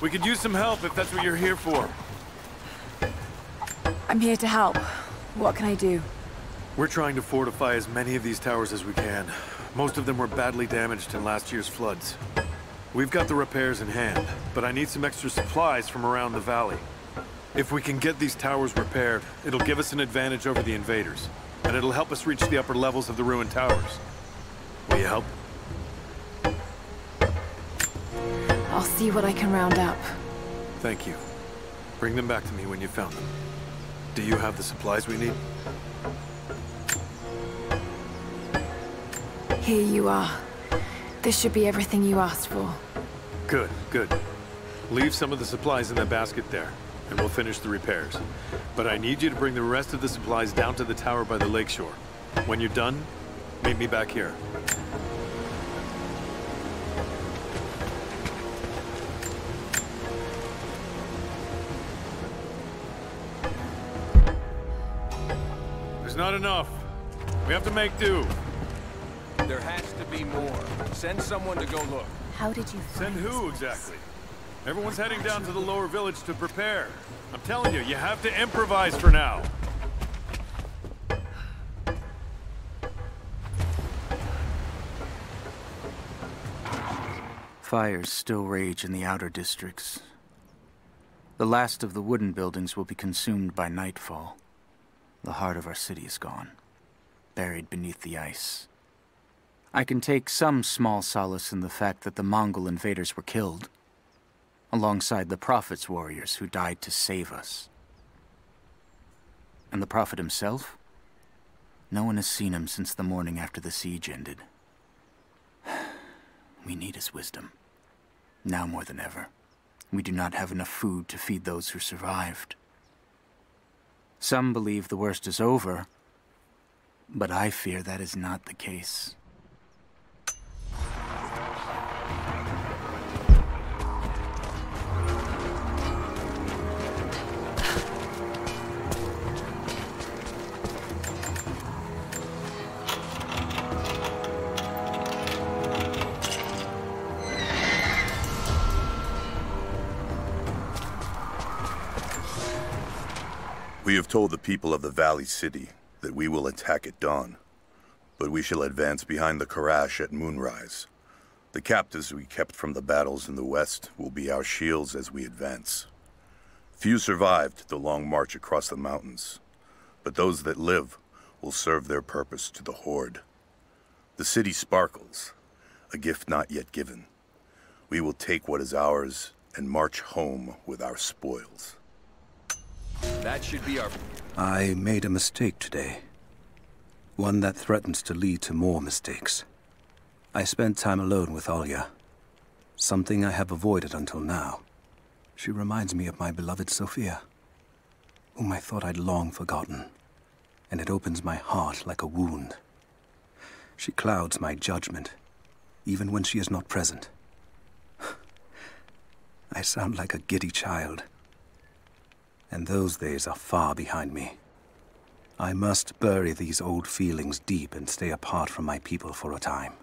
We could use some help if that's what you're here for. I'm here to help. What can I do? We're trying to fortify as many of these towers as we can. Most of them were badly damaged in last year's floods. We've got the repairs in hand, but I need some extra supplies from around the valley. If we can get these towers repaired, it'll give us an advantage over the invaders, and it'll help us reach the upper levels of the ruined towers. Will you help? I'll see what I can round up. Thank you. Bring them back to me when you've found them. Do you have the supplies we need? Here you are. This should be everything you asked for. Good, good. Leave some of the supplies in that basket there, and we'll finish the repairs. But I need you to bring the rest of the supplies down to the tower by the lakeshore. When you're done, meet me back here. There's not enough. We have to make do. There has to be more. Send someone to go look. How did you find Send who exactly? Everyone's heading down to the lower village to prepare. I'm telling you, you have to improvise for now. Fires still rage in the outer districts. The last of the wooden buildings will be consumed by nightfall. The heart of our city is gone, buried beneath the ice. I can take some small solace in the fact that the Mongol invaders were killed, alongside the Prophet's warriors who died to save us. And the Prophet himself? No one has seen him since the morning after the siege ended. We need his wisdom, now more than ever. We do not have enough food to feed those who survived. Some believe the worst is over, but I fear that is not the case. We have told the people of the Valley City that we will attack at dawn, but we shall advance behind the Karash at moonrise. The captives we kept from the battles in the west will be our shields as we advance. Few survived the long march across the mountains, but those that live will serve their purpose to the Horde. The city sparkles, a gift not yet given. We will take what is ours and march home with our spoils. That should be our... I made a mistake today. One that threatens to lead to more mistakes. I spent time alone with Alya. Something I have avoided until now. She reminds me of my beloved Sophia, whom I thought I'd long forgotten. And it opens my heart like a wound. She clouds my judgment, even when she is not present. I sound like a giddy child. And those days are far behind me. I must bury these old feelings deep and stay apart from my people for a time.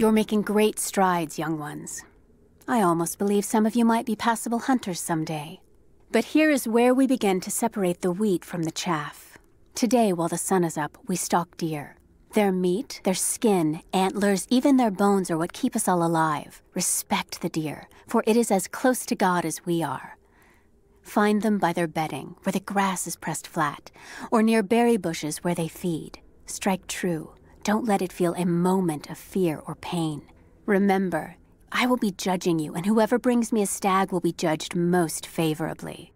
You're making great strides, young ones. I almost believe some of you might be passable hunters someday. But here is where we begin to separate the wheat from the chaff. Today, while the sun is up, we stalk deer. Their meat, their skin, antlers, even their bones are what keep us all alive. Respect the deer, for it is as close to God as we are. Find them by their bedding, where the grass is pressed flat, or near berry bushes where they feed. Strike true. Don't let it feel a moment of fear or pain. Remember, I will be judging you, and whoever brings me a stag will be judged most favorably.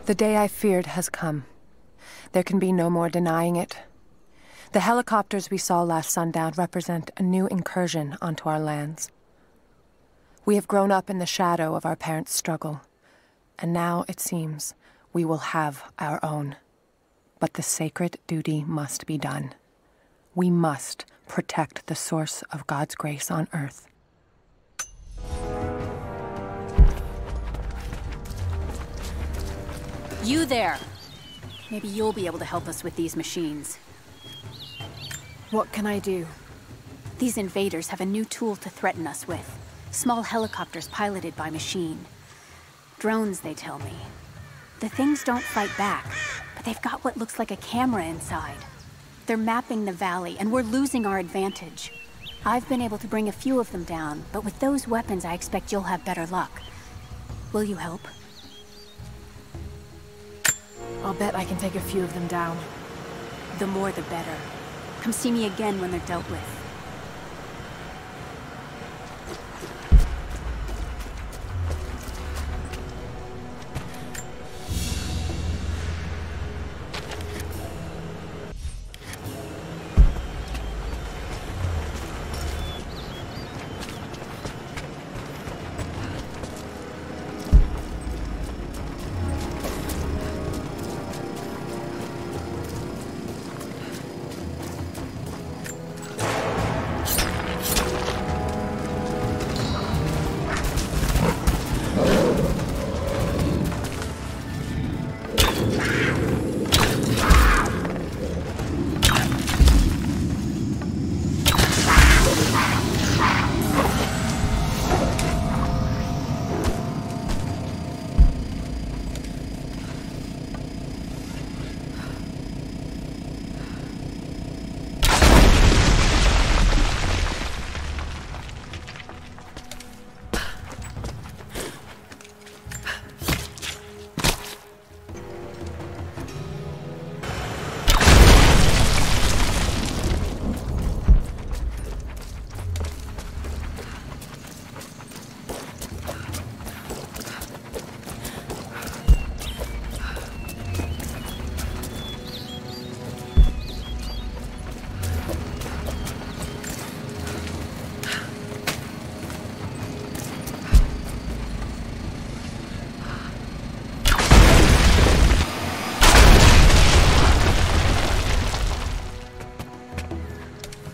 The day I feared has come. There can be no more denying it. The helicopters we saw last sundown represent a new incursion onto our lands. We have grown up in the shadow of our parents' struggle, and now, it seems, we will have our own. But the sacred duty must be done. We must protect the source of God's grace on Earth. You there! Maybe you'll be able to help us with these machines. What can I do? These invaders have a new tool to threaten us with. Small helicopters piloted by machine. Drones, they tell me. The things don't fight back, but they've got what looks like a camera inside. They're mapping the valley, and we're losing our advantage. I've been able to bring a few of them down, but with those weapons, I expect you'll have better luck. Will you help? I'll bet I can take a few of them down. The more the better. Come see me again when they're dealt with.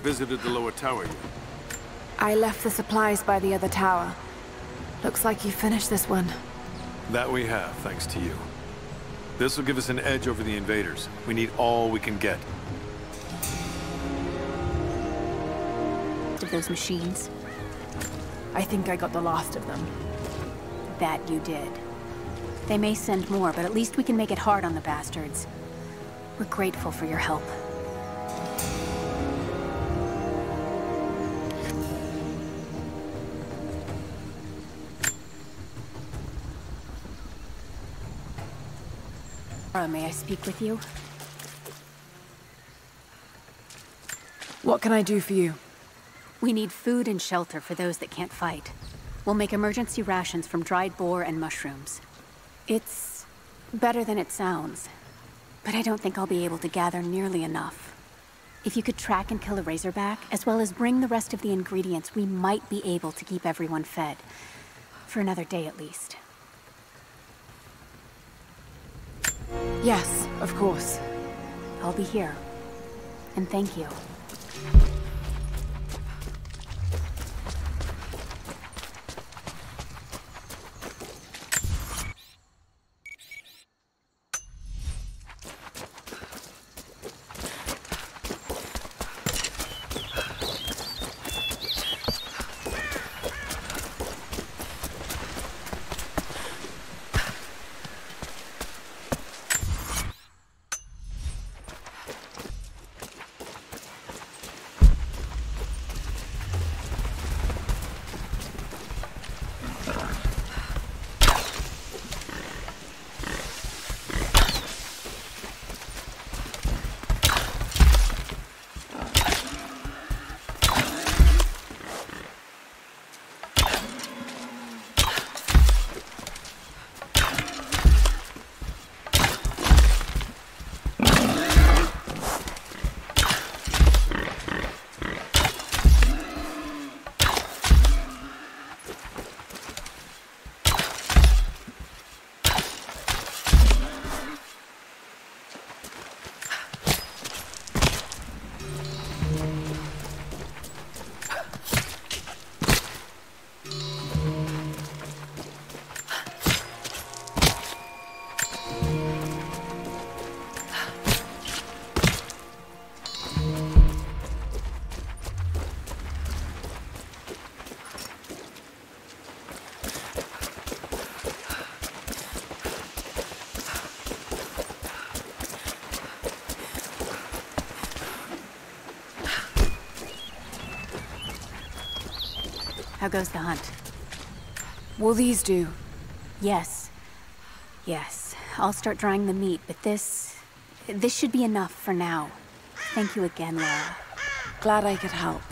Visited the lower tower yet? I left the supplies by the other tower. Looks like you finished this one. That we have, thanks to you. This will give us an edge over the invaders. We need all we can get. Of those machines? I think I got the last of them. That you did. They may send more, but at least we can make it hard on the bastards. We're grateful for your help. Lara, may I speak with you? What can I do for you? We need food and shelter for those that can't fight. We'll make emergency rations from dried boar and mushrooms. It's better than it sounds, but I don't think I'll be able to gather nearly enough. If you could track and kill a razorback, as well as bring the rest of the ingredients, we might be able to keep everyone fed. For another day at least. Yes, of course. I'll be here. And thank you. How goes the hunt? Will these do? Yes. Yes. I'll start drying the meat, but this should be enough for now. Thank you again, Lara. Glad I could help.